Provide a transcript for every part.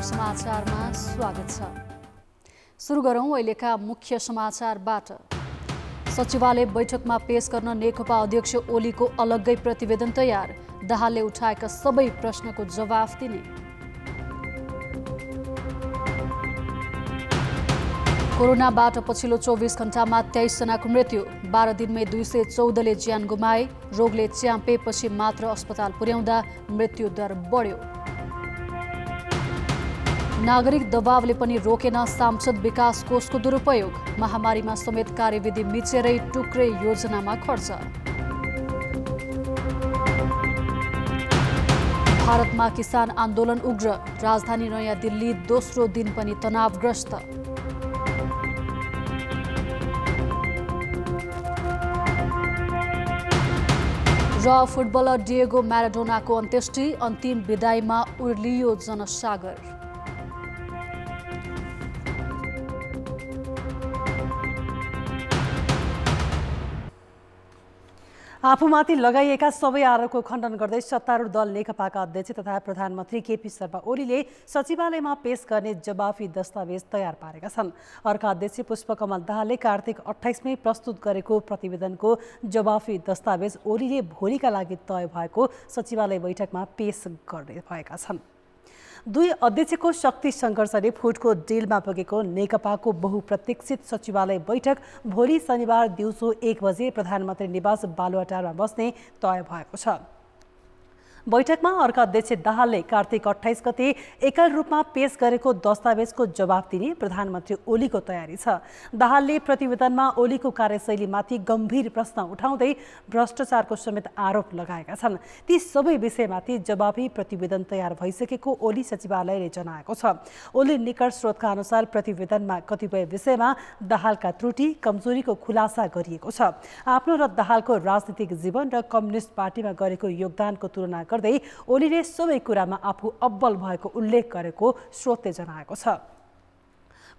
समाचारमा स्वागत छ। सुरु गरौं अहिलेका मुख्य समाचारबाट। सचिवालय बैठकमा पेश गर्न नेकपा अध्यक्ष ओलीको अलग्गै प्रतिवेदन तयार। दाहालले उठाएका सबै प्रश्नको जवाफ दिने। कोरोनाबाट पछिल्लो 24 घण्टामा 23 जनाको मृत्यु। 12 दिनमै 214ले ज्यान गुमाए। रोगले च्याम्पेपछि मात्र अस्पताल पुर्याउँदा मृत्यु दर बढ्यो। नागरिक दबावले पनि रोकेन सांसद विकास कोषको दुरुपयोग। महामारीमा समेत कार्यविधि मिचेरै टुक्रे योजनामा खर्च। भारतमा किसान आन्दोलन उग्र। राजधानी नयाँ दिल्ली दोस्रो दिन पनि तनावग्रस्त। र फुटबलर डिएगो म्याराडोनाको अन्त्येष्टि। अन्तिम विदाईमा उर्लियो जनसागर। आफूमाथि लगाइएका सबै आरोपको खण्डन गर्दै सत्तारूढ दल नेकपाका अध्यक्ष तथा प्रधानमन्त्री केपी शर्मा ओलीले सचिवालयमा पेश गर्ने जवाफी दस्तावेज तयार पारेका छन्। अर्का अध्यक्ष पुष्पकमल दाहालले कार्तिक 28मै प्रस्तुत गरेको प्रतिवेदनको जवाफी दस्तावेज ओलीले भोलिका लागि तय भएको सचिवालय बैठकमा पेश गर्ने भएका छन्। दुई अध्यक्षको शक्ति सङ्घर्षले फुटको डिलमा पुगेको नेकपाको बहुप्रतीक्षित सचिवालय बैठक भोलि शनिबार दिउँसो 1 बजे प्रधानमन्त्री निवास बालुवाटारमा बस्ने तय भएको छ। बैठकमा अर्का अध्यक्ष दाहालले कार्तिक 28 गते एकल रूपमा पेश गरेको दस्तावेजको जवाफ दिने प्रधानमन्त्री ओलीको तयारी छ। दाहालले प्रतिवेदनमा ओलीको कार्यशैलीमाथि गम्भीर प्रश्न उठाउँदै भ्रष्टाचारको समेत आरोप लगाएका छन्। ती सबै विषयमाथि जवाफी प्रतिवेदन तयार भइसकेको ओली सचिवालयले जनाएको छ। ओली निकट स्रोतका अनुसार प्रतिवेदनमा कतिपय विषयमा दाहालका त्रुटि कमजोरीको खुलासा गरिएको छ। आफ्नो र दाहालको राजनीतिक जीवन र कम्युनिस्ट पार्टीमा गरेको योगदानको तुलना गर्दै ओलीले सबै कुरामा आफू अब्बल भएको उल्लेख गरेको स्रोतले जनाएको छ।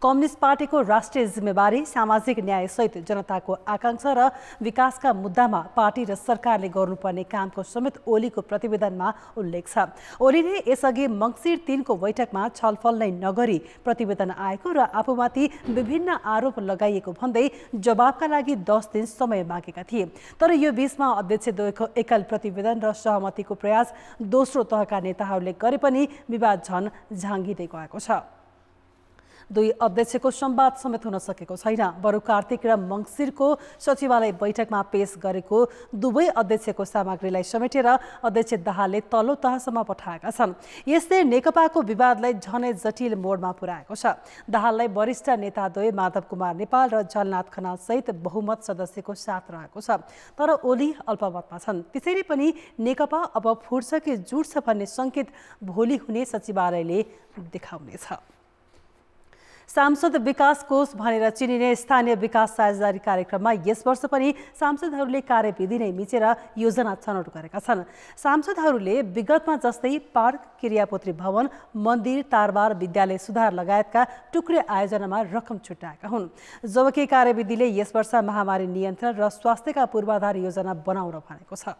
कम्युनिस्ट पार्टीको राष्ट्रिय जिम्मेवारी सामाजिक न्यायसहित जनताको आकांक्षा र विकासका मुद्दामा पार्टी र सरकारले गर्नुपर्ने कामको समेत ओलीको प्रतिवेदनमा उल्लेख छ। ओलीले यसअघि मङ्सिर 3 को बैठकमा छलफल नै नगरी प्रतिवेदन आएको र आफूमाथि विभिन्न आरोप लगाइएको भन्दै जवाफका लागि 10 दिन समय मागेका थिए। तर यो बीचमा अध्यक्षद्वयको एकल प्रतिवेदन र सहमतिको प्रयास दोस्रो तहका नेताहरूले गरे पनि विवाद झन झाँगिँदै गएको छ। दुई अध्यक्षको संवाद समेत हुन सकेको छैन। बरु कार्तिक र मङ्सिरको सचिवालय बैठकमा पेश गरेको दुवै अध्यक्षको सामग्रीलाई समेटेर अध्यक्ष दाहालले तल्लो तहसम्म पठाएका छन्। यसले नेकपाको विवादलाई झनै जटिल मोडमा पुर्याएको छ। दाहाललाई वरिष्ठ नेताद्वय माधव कुमार नेपाल र झलनाथ खनाल सहित बहुमत सदस्यको साथ रहेको छ। तर ओली अल्पमतमा छन्। त्यसैले पनि नेकपा अब फुट्छ कि जुट्छ भन्ने सङ्केत भोलि हुने सचिवालयले देखाउनेछ। सांसद विकास कोष भनेर चिनिने स्थानीय विकास साझेदारी कार्यक्रममा यस वर्ष पनि सांसदहरूले कार्यविधि नै मिचेर योजना छनौट गरेका छन्। सांसदहरूले विगतमा जस्तै पार्क क्रियापुत्री भवन मन्दिर तारबार विद्यालय सुधार लगायतका टुक्रे आयोजनामा रकम छुट्याएका हुन्। जबकि कार्यविधिले यस वर्ष महामारी नियन्त्रण र स्वास्थ्यका पूर्वाधार योजना बनाउन भनेको छ।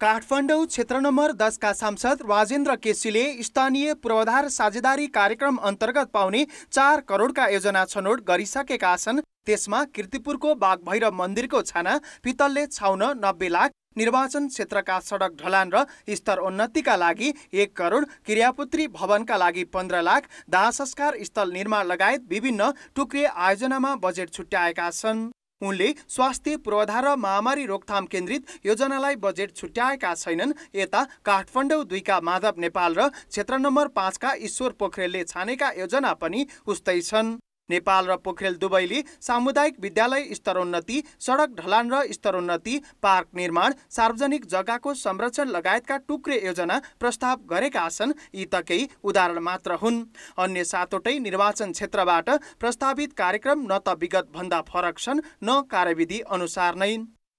काठमाडौँ क्षेत्र नम्बर 10 का सांसद राजेन्द्र केसीले स्थानीय पूर्वाधार साझेदारी कार्यक्रम अन्तर्गत पाउने 4 करोडका योजना छनौट गरिसकेका छन्। त्यसमा कीर्तिपुरको बाघभैरव मन्दिरको छाना पित्तलले छाउन 90 लाख, निर्वाचन क्षेत्रका सडक ढलान र स्तर उन्नतिका लागि 1 करोड, क्रियापुत्री भवनका लागि 15 लाख, दाह संस्कार स्थल निर्माण लगायत विभिन्न टुक्रे आयोजनामा बजेट छुट्याएका छन्। उनले स्वास्थ्य पूर्वाधार र महामारी रोकथाम केन्द्रित योजनालाई बजेट छुट्याएका छैनन्। यता काठमाडौँ 2 का माधव नेपाल र क्षेत्र नम्बर 5 का ईश्वर पोखरेलले छानेका योजना पनि उस्तै छन्। नेपाल र पोखरेल दुवैले सामुदायिक विद्यालय स्तरोन्नति, सडक ढलान र स्तरोन्नति, पार्क निर्माण, सार्वजनिक जग्गाको संरक्षण लगायतका टुक्रे योजना प्रस्ताव गरेका छन्। यी त केही उदाहरण मात्र हुन्। अन्य 7वटै निर्वाचन क्षेत्रबाट प्रस्तावित कार्यक्रम न त विगत भन्दा फरक छन् न कार्यविधि अनुसार नै।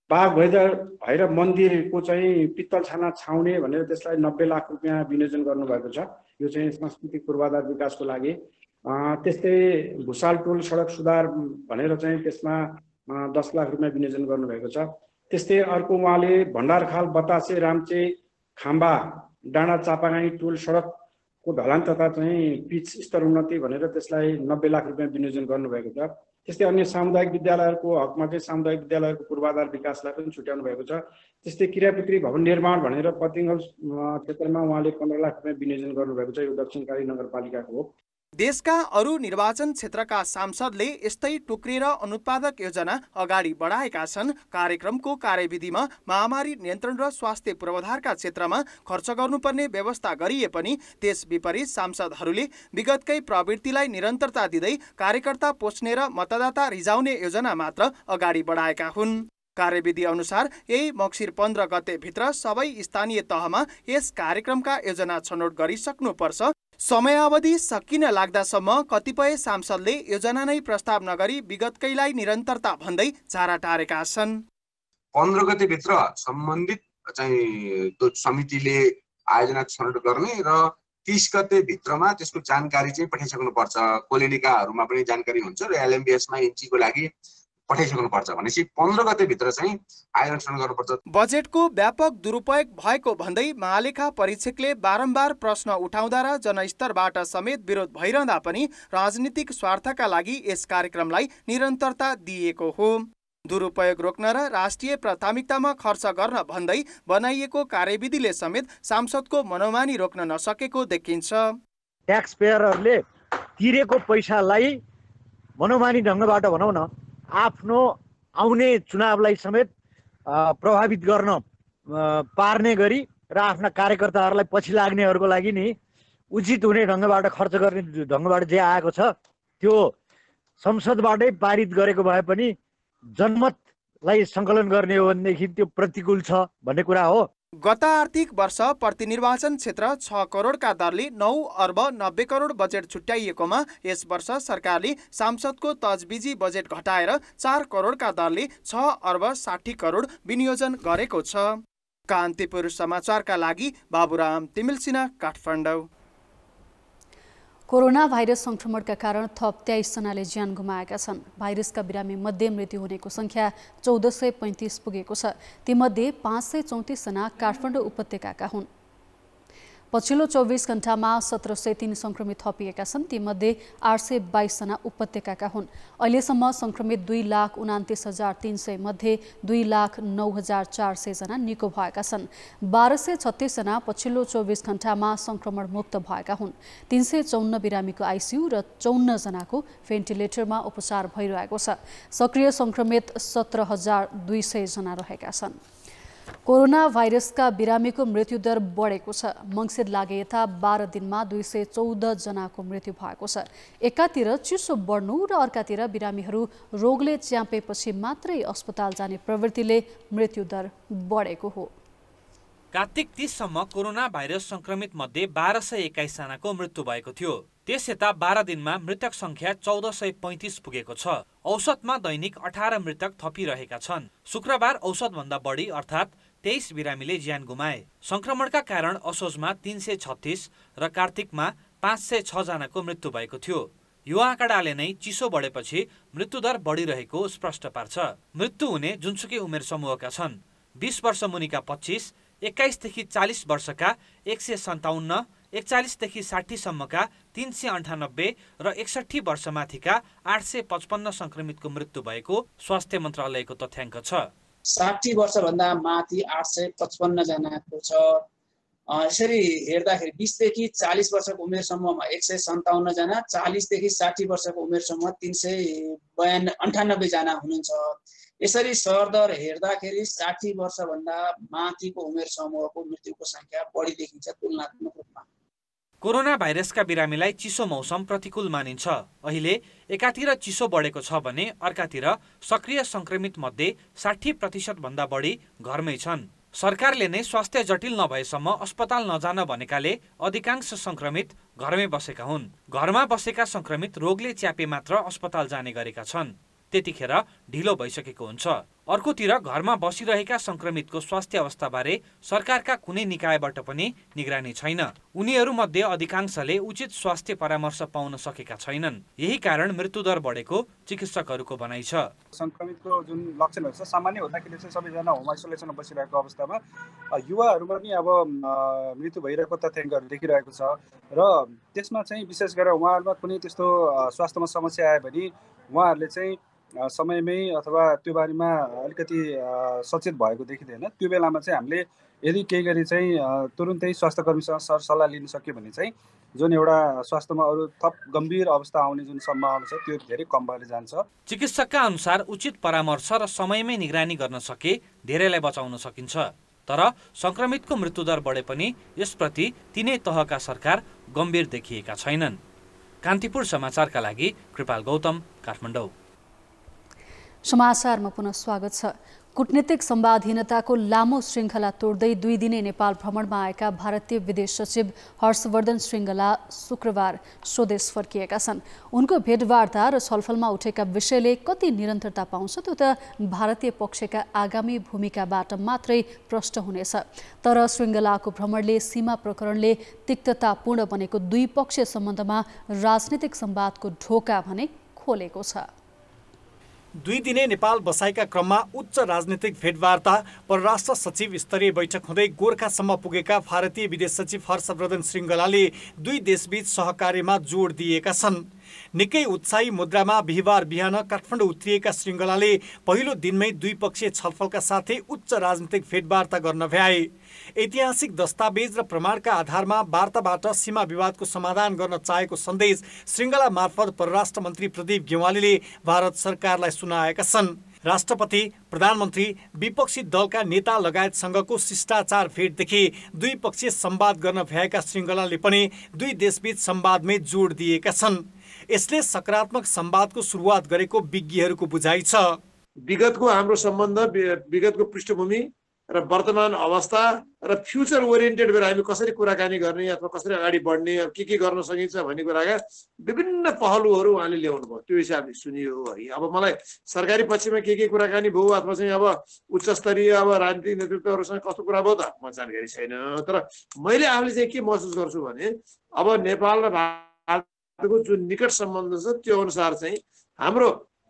बाघभैरव मन्दिरको चाहिँ पित्तल छाना छाउने भनेर त्यसलाई 90 लाख रुपियाँ विनियोजन गर्नुभएको छ। यो चाहिँ सांस्कृतिक पूर्वाधार विकासको लागि। त्यस्तै भुसाल टोल सडक सुधार भनेर चाहिँ त्यसमा 10 लाख रुपियाँ विनियोजन गर्नुभएको छ। त्यस्तै अर्को उहाँले भण्डारखाल बतासे रामचे खाम्बा डाँडा चापागाई टोल सडक को ढलान तथा चाहिँ पिच स्तर उन्नति भनेर त्यसलाई 90 लाख रुपियाँ विनियोजन गर्नुभएको छ। त्यस्तै अन्य सामुदायिक विद्यालयहरूको हकमा चाहिँ सामुदायिक विद्यालयहरूको पूर्वाधार विकासलाई पनि छुट्याउनु भएको छ। त्यस्तै क्रियापुत्री भवन निर्माण भनेर पतिङ्गल क्षेत्रमा उहाँले 15 लाख रुपियाँ विनियोजन गर्नुभएको छ। यो दक्षिणकाली नगरपालिकाको हो। देशका अरू निर्वाचन क्षेत्रका सांसदले यस्तै टुक्रिएर अनुत्पादक योजना अगाडि बढाएका छन्। कार्यक्रमको कार्यविधिमा महामारी नियन्त्रण र स्वास्थ्य पूर्वाधारका क्षेत्रमा खर्च गर्नुपर्ने व्यवस्था गरिए पनि त्यस विपरीत सांसदहरूले विगतकै प्रवृत्तिलाई निरन्तरता दिँदै कार्यकर्ता पोस्ने र मतदाता रिजाउने योजना मात्र अगाडि बढाएका हुन्। कार्यविधि अनुसार यही मक्सिर 15 गतेभित्र सबै स्थानीय तहमा यस कार्यक्रमका योजना छनौट गरिसक्नुपर्छ। समयावधि सकिन लाग्दासम्म कतिपय सांसदले योजना नै प्रस्ताव नगरी विगतकैलाई निरन्तरता भन्दै झारा टारेका छन्। 15 गतेभित्र सम्बन्धित चाहिँ त्यो समितिले आयोजना छनौट गर्ने र 30 गतेभित्रमा त्यसको जानकारी चाहिँ पठाइसक्नुपर्छ। कोलेनिकाहरूमा पनि जानकारी हुन्छ र एलएमबीएसमा इन्चीको लागि पठाइसक्नुपर्छ भनेपछि 15 गतेभित्र चाहिँ आयोजना छनौट गर्नुपर्छ। बजेटको व्यापक दुरुपयोग भएको भन्दै महालेखा परीक्षकले बारम्बार प्रश्न उठाउँदा र जनस्तरबाट समेत विरोध भइरहँदा पनि राजनीतिक स्वार्थका लागि यस कार्यक्रमलाई निरन्तरता दिएको हो। दुरुपयोग रोक्न र राष्ट्रिय प्राथमिकतामा खर्च गर्न भन्दै बनाइएको कार्यविधिले समेत सांसदको मनोमानी रोक्न नसकेको देखिन्छ। ट्याक्स पेयरहरूले तिरेको पैसालाई मनोमानी ढङ्गबाट भनौँ न आफ्नो आउने चुनावलाई समेत प्रभावित गर्न पार्ने गरी र आफ्ना कार्यकर्ताहरूलाई पछि लाग्नेहरूको लागि नि उचित हुने ढङ्गबाट खर्च गर्ने ढङ्गबाट जे आएको छ त्यो संसदबाटै पारित गरेको भए पनि जनमतलाई सङ्कलन गर्ने हो भनेदेखि त्यो प्रतिकूल छ भन्ने कुरा हो। गत आर्थिक वर्ष प्रति निर्वाचन क्षेत्र 6 करोडका दरले 9 अर्ब 90 करोड बजेट छुट्याइएकोमा यस वर्ष सरकारले सांसदको तजबिजी बजेट घटाएर 4 करोडका दरले 6 अर्ब 60 करोड विनियोजन गरेको छ। कान्तिपुर समाचारका लागि बाबुराम तिमिलसिना, काठमाडौँ। कोरोना भाइरस संक्रमणका कारण थप 23 जनाले ज्यान गुमाएका छन्। भाइरसका बिरामी मध्ये मृत्यु हुनेको संख्या 1435 पुगेको छ। तीमध्ये 534 जना काठमाडौँ उपत्यकाका हुन्। पछिल्लो 24 घण्टामा 1703 संक्रमित थपिएका छन्। तीमध्ये 822 जना उपत्यकाका हुन्। अहिलेसम्म संक्रमित 2,29,300 मध्ये 2,09,400 जना निको भएका छन्। 1236 जना पछिल्लो 24 घण्टामा संक्रमण मुक्त भएका हुन्। 354 बिरामीको आइसियु र 54 जनाको भेन्टिलेटरमा उपचार भइरहेको छ। सक्रिय संक्रमित 17,200 जना रहेका छन्। कोरोना भाइरसका बिरामीको मृत्युदर बढेको छ। मङ्सिर लागे यता 12 दिनमा 214 जनाको मृत्यु भएको छ। एकातिर चिसो बढ्नु र अर्कातिर बिरामीहरू रोगले च्यापेपछि मात्रै अस्पताल जाने प्रवृत्तिले मृत्युदर बढेको हो। कार्तिक 30 सम्म कोरोना भाइरस संक्रमित मध्ये 1221 जनाको मृत्यु भएको थियो। त्यस यता 12 दिनमा मृतक संख्या 1435 पुगेको छ। औसतमा दैनिक 18 मृतक थपिरहेका छन्। शुक्रबार औसतभन्दा बढी अर्थात् 23 बिरामीले ज्यान गुमाए। संक्रमणका कारण असोजमा 336 र कार्तिकमा 506 जनाको मृत्यु भएको थियो। यो आँकडाले नै चिसो बढेपछि मृत्युदर बढिरहेको स्पष्ट पार्छ। मृत्यु हुने जुनसुकै उमेर समूहका छन्। 20 वर्ष मुनिका 25, 21 देखि 40 वर्षका 157, 41 देखि 60 सम्मका 398 र 61 वर्षमाथिका 855 संक्रमितको मृत्यु भएको स्वास्थ्य मन्त्रालयको तथ्याङ्क छ। 60 वर्षभन्दा माथि 855 जनाको छ। यसरी हेर्दाखेरि 20 देखि 40 वर्षको उमेर समूहमा 157 जना, 40 देखि 60 वर्षको उमेर समूह 398 जना हुनुहुन्छ। यसरी सरदर हेर्दाखेरि 60 वर्षभन्दा माथिको उमेर समूहको मृत्युको संख्या बढी देखिन्छ तुलनात्मक रूपमा। कोरोना भाइरसका बिरामीलाई चिसो मौसम प्रतिकूल मानिन्छ। अहिले एकातिर चिसो बढेको छ भने अर्कातिर सक्रिय संक्रमित मध्ये 60% भन्दा बढी घरमै छन्। सरकारले नै स्वास्थ्य जटिल नभएसम्म अस्पताल नजान भनेकाले अधिकांश संक्रमित घरमै बसेका हुन्। घरमा बसेका संक्रमित रोगले च्यापे मात्र अस्पताल जाने गरेका छन्। त्यतिखेर ढिलो भइसकेको हुन्छ। अर्कोतिर घरमा बसिरहेका संक्रमितको स्वास्थ्य अवस्थाबारे सरकारका कुनै निकायबाट पनि निगरानी छैन। उनीहरूमध्ये अधिकांशले उचित स्वास्थ्य परामर्श पाउन सकेका छैनन्। यही कारण मृत्युदर बढेको चिकित्सकहरूको भनाइ छ। संक्रमितको जुन लक्षणहरू छ सामान्य हुँदाखेरि चाहिँ सबैजना होम आइसोलेसनमा बसिरहेको अवस्थामा युवाहरूमा पनि अब मृत्यु भइरहेको तथ्याङ्कहरू देखिरहेको छ र त्यसमा चाहिँ विशेष गरेर उहाँहरूमा कुनै त्यस्तो स्वास्थ्यमा समस्या आयो भने उहाँहरूले चाहिँ समयमै अथवा त्यो बारेमा अलिकति सचेत भएको देखिँदैन। त्यो बेलामा चाहिँ हामीले यदि केही गरी चाहिँ तुरुन्तै स्वास्थ्यकर्मीसँग सरसल्लाह लिन सक्यो भने चाहिँ जुन एउटा स्वास्थ्यमा अरू थप गम्भीर अवस्था आउने जुन सम्भावना छ त्यो धेरै कम भएर जान्छ। चिकित्सकका अनुसार उचित परामर्श र समयमै निगरानी गर्न सके धेरैलाई बचाउन सकिन्छ। तर संक्रमितको मृत्युदर बढे पनि यसप्रति तिनै तहका सरकार गम्भीर देखिएका छैनन्। कान्तिपुर समाचारका लागि कृपाल गौतम, काठमाडौँ। समाचारमा पुनः स्वागत छ। कूटनीतिक संवादहीनताको लामो श्रृङ्खला तोड्दै 2 दिने नेपाल भ्रमणमा आएका भारतीय विदेश सचिव हर्षवर्धन श्रृङ्गला शुक्रबार स्वदेश फर्किएका छन्। उनको भेटवार्ता र छलफलमा उठेका विषयले कति निरन्तरता पाउँछ त्यो त भारतीय पक्षका आगामी भूमिकाबाट मात्रै प्रष्ट हुनेछ। तर श्रृङ्गलाको भ्रमणले सीमा प्रकरणले तिक्ततापूर्ण बनेको द्विपक्षीय सम्बन्धमा राजनीतिक संवादको ढोका भने खोलेको छ। 2 दिने नेपाल बसाइका क्रममा उच्च राजनीतिक भेटवार्ता, परराष्ट्र सचिव स्तरीय बैठक हुँदै गोरखासम्म पुगेका भारतीय विदेश सचिव हर्षवर्धन श्रृङ्गलाले 2 देशबीच सहकार्यमा जोड दिएका छन्। निकै उत्साही मुद्रामा बिहिबार बिहान काठमाडौँ उत्रिएका श्रृङ्गलाले पहिलो दिनमै द्विपक्षीय छलफलका साथै उच्च राजनीतिक भेटवार्ता गर्न भ्याए। ऐतिहासिक दस्तावेज र प्रमाणका आधारमा वार्ताबाट सीमा विवादको समाधान गर्न चाहेको सन्देश श्रृङ्गला मार्फत परराष्ट्र मन्त्री प्रदीप गेवालीले भारत सरकारलाई सुनाएका छन्। राष्ट्रपति, प्रधानमन्त्री, विपक्षी दलका नेता लगायतसँगको शिष्टाचार भेटदेखि द्विपक्षीय संवाद गर्न भ्याएका श्रृङ्गलाले पनि 2 देशबीच संवादमै जोड दिएका छन्। यसले सकारात्मक संवादको सुरुवात गरेको विज्ञहरूको बुझाइ छ। विगतको हाम्रो सम्बन्ध, विगतको पृष्ठभूमि र वर्तमान अवस्था र फ्युचर ओरिएन्टेड भएर हामी कसरी कुराकानी गर्ने अथवा कसरी अगाडि बढ्ने, के गर्न सकिन्छ भन्ने कुराका विभिन्न पहलुहरू उहाँले ल्याउनु भयो। त्यो हिसाबले सुनियो है। अब मलाई सरकारी पक्षमा के कुराकानी भयो अथवा चाहिँ अब उच्च स्तरीय अब राजनीतिक नेतृत्वहरूसँग कस्तो कुरा भयो त म जानकारी छैन। तर मैले आफूले चाहिँ के महसुस गर्छु भने अब नेपाल र भारतको जुन निकट सम्बन्ध छ त्यो अनुसार चाहिँ हाम्रो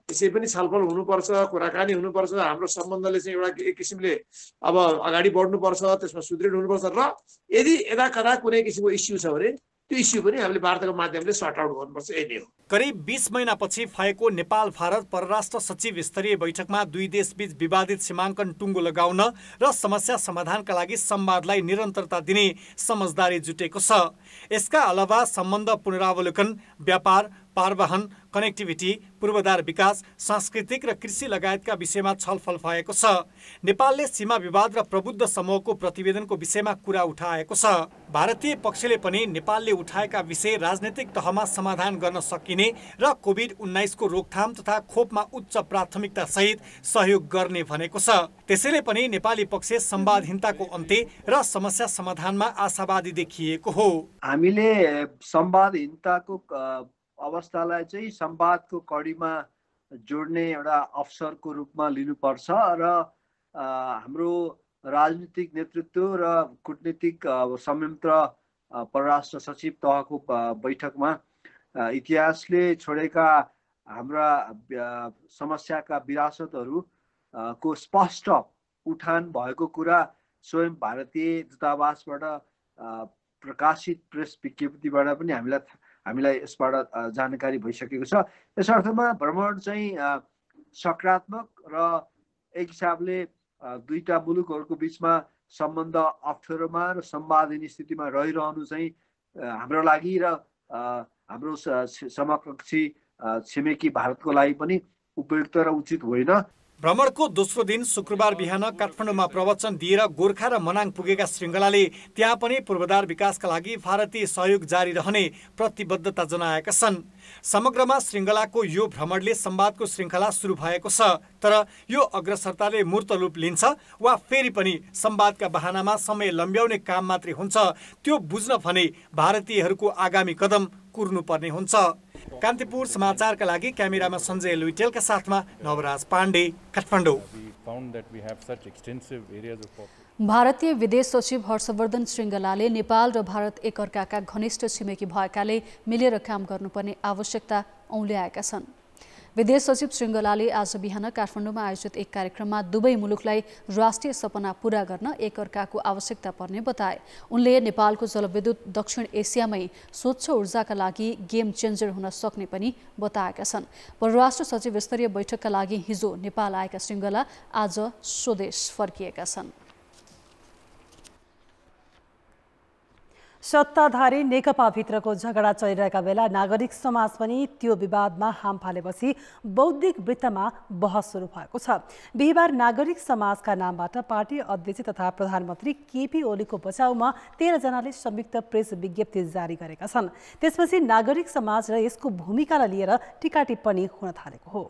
त्यसै पनि छलफल हुनुपर्छ, कुराकानी हुनुपर्छ। हाम्रो सम्बन्धले चाहिँ एउटा एक किसिमले अब अगाडि बढ्नुपर्छ, त्यसमा सुदृढ हुनुपर्छ र यदि यदा कदा कुनै किसिमको इस्यु छ भने त्यो इस्यु पनि हामीले वार्ताको माध्यमले सर्ट आउट गर्नुपर्छ। यही हो। करिब 20 महिनापछि भएको नेपाल भारत परराष्ट्र सचिव स्तरीय बैठकमा 2 देशबीच विवादित सीमाङ्कन टुङ्गो लगाउन र समस्या समाधानका लागि संवादलाई निरन्तरता दिने समझदारी जुटेको छ। यसका अलावा सम्बन्ध पुनरावलोकन, व्यापार, पारवहन, कनेक्टिभिटी, पूर्वाधार विकास, सांस्कृतिक र कृषि लगायतका विषयमा छलफल भएको छ। नेपालले सीमा विवाद र प्रबुद्ध समूहको प्रतिवेदनको विषयमा कुरा उठाएको छ। भारतीय पक्षले पनि नेपालले उठाएका विषय राजनीतिक तहमा समाधान गर्न सकिने र कोभिड-19 को रोकथाम तथा खोपमा उच्च प्राथमिकता सहित सहयोग गर्ने भनेको छ। त्यसैले पनि नेपाली पक्ष संवादहीनताको अन्त्य र समस्या समाधानमा आशावादी देखिएको हो। हामीले संवादहीनताको अवस्थालाई चाहिँ संवादको कडीमा जोड्ने एउटा अवसरको रूपमा लिनुपर्छ र हाम्रो राजनीतिक नेतृत्व र कूटनीतिक संयन्त्र परराष्ट्र सचिव तहको बैठकमा इतिहासले छोडेका हाम्रा समस्याका विरासतहरू को स्पष्ट उठान भएको कुरा स्वयं भारतीय दूतावासबाट प्रकाशित प्रेस विज्ञप्तिबाट पनि हामीलाई यसबाट जानकारी भइसकेको छ। यस अर्थमा भ्रमण चाहिँ सकारात्मक र एक हिसाबले दुईटा मुलुकहरूको बिचमा सम्बन्ध अप्ठ्यारोमा र संवादहीन स्थितिमा रहिरहनु चाहिँ हाम्रो लागि र हाम्रो समकक्षी छिमेकी भारतको लागि पनि उपयुक्त र उचित होइन। भ्रमणको दोस्रो दिन शुक्रबार बिहान काठमाडौँमा प्रवचन दिएर गोर्खा र मनाङ पुगेका श्रृङ्गलाले त्यहाँ पनि पूर्वाधार विकासका लागि भारतीय सहयोग जारी रहने प्रतिबद्धता जनाएका छन्। समग्रमा श्रृङ्गलाको यो भ्रमणले संवादको श्रृङ्खला सुरु भएको छ। तर यो अग्रसरताले मूर्त रूप लिन्छ वा फेरि पनि संवादका बहानामा समय लम्ब्याउने काम मात्रै हुन्छ, त्यो बुझ्न भने भारतीयहरूको आगामी कदम कुर्नुपर्ने हुन्छ। कान्तिपुर समाचारका लागि क्यामेरामा सञ्जय लुइटेलका साथमा Navraj Pandey, Kathmandu. found that we have such extensive areas of cooperation. भारतीय विदेश सचिव हर्षवर्धन श्रृङ्गलाले नेपाल र भारत एकअर्काका घनिष्ठ छिमेकी भएकाले मिलेर काम गर्नुपर्ने आवश्यकता औल्याएका छन्। विदेश सचिव श्रृङ्गलाले आज बिहान काठमाडौँमा आयोजित एक कार्यक्रममा दुवै मुलुकलाई राष्ट्रिय सपना पूरा गर्न एकअर्काको आवश्यकता पर्ने बताए। उनले नेपालको जलविद्युत दक्षिण एसियामै स्वच्छ ऊर्जाका लागि गेम चेन्जर हुन सक्ने पनि बताएका छन्। परराष्ट्र सचिव स्तरीय बैठकका लागि हिजो नेपाल आएका श्रृङ्गला आज स्वदेश फर्किएका छन्। सत्ताधारी नेकपाभित्रको झगडा चलिरहेका बेला नागरिक समाज पनि त्यो विवादमा हाम फालेपछि बौद्धिक वृत्तमा बहस सुरु भएको छ। बिहिबार नागरिक समाजका नामबाट पार्टी अध्यक्ष तथा प्रधानमन्त्री केपी ओलीको बचाउमा 13 जनाले संयुक्त प्रेस विज्ञप्ति जारी गरेका छन्। त्यसपछि नागरिक समाज र यसको भूमिकालाई लिएर टीका टिप्पणी हुन थालेको हो।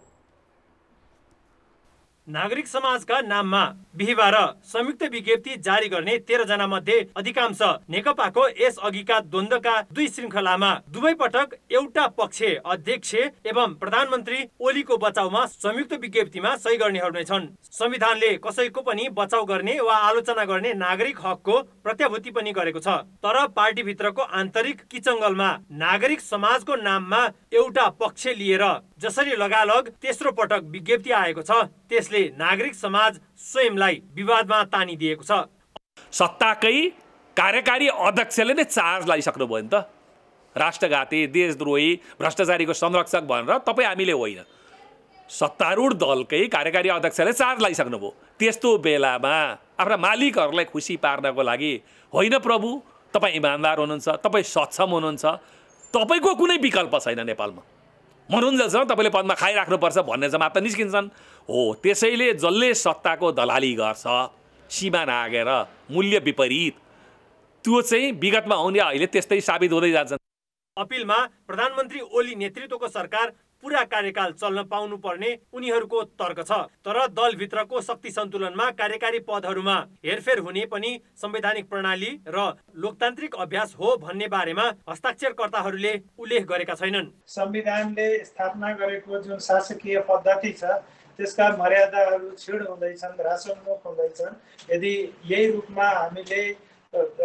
नागरिक समाजका नाममा बिहिबार संयुक्त विज्ञप्ति जारी गर्ने 13 जना मध्ये अधिकांश नेकपाको यस अघिका द्वन्द्वका दुई श्रृङ्खलामा दुवै पटक एउटा पक्ष अध्यक्ष एवं प्रधानमन्त्री ओलीको बचाउमा संयुक्त विज्ञप्तिमा सही गर्नेहरू नै छन्। संविधानले कसैको पनि बचाउ गर्ने वा आलोचना गर्ने नागरिक हकको प्रत्याभूति पनि गरेको छ। तर पार्टीभित्रको आन्तरिक किचङ्गलमा नागरिक समाजको नाममा एउटा पक्ष लिएर जसरी लगालग तेस्रो पटक विज्ञप्ति आएको छ त्यसले नागरिक समाज स्वयंलाई विवादमा तानिदिएको छ। सत्ताकै कार्यकारी अध्यक्षले नै चार्ज लागिसक्नु भयो नि त। राष्ट्रघाती, देशद्रोही, भ्रष्टाचारीको संरक्षक भनेर तपाईँ हामीले होइन, सत्तारूढ दलकै कार्यकारी अध्यक्षले चार्ज लागिसक्नुभयो। त्यस्तो बेलामा आफ्ना मालिकहरूलाई खुसी पार्नको लागि होइन प्रभु, तपाईँ इमान्दार हुनुहुन्छ, तपाईँ सक्षम हुनुहुन्छ, तपाईँको कुनै विकल्प छैन नेपालमा, मनोरञ्जनसँग तपाईँले पदमा खाइराख्नुपर्छ भन्ने चाहिँ मात्र निस्किन्छन्। हो, त्यसैले जसले सत्ताको दलाली गर्छ, सीमा नागेर मूल्य विपरीत, त्यो चाहिँ विगतमा आउने अहिले त्यस्तै साबित हुँदै जान्छ। अपिलमा प्रधानमन्त्री ओली नेतृत्वको सरकार पूरा कार्यकाल चल्न पाउनु पर्ने उनीहरूको तर्क छ। तर दलभित्रको शक्ति सन्तुलनमा कार्यकारी पदहरूमा हेरफेर हुने पनि संवैधानिक प्रणाली र लोकतान्त्रिक अभ्यास हो भन्ने बारेमा हस्ताक्षरकर्ताहरूले उल्लेख गरेका छैनन्। संविधानले स्थापना गरेको जुन शासकीय पद्धति छ त्यसका मर्यादाहरू क्षीण हुँदैछन्, ह्रासोन्मुख हुँदैछन्। यदि यही रूपमा हामीले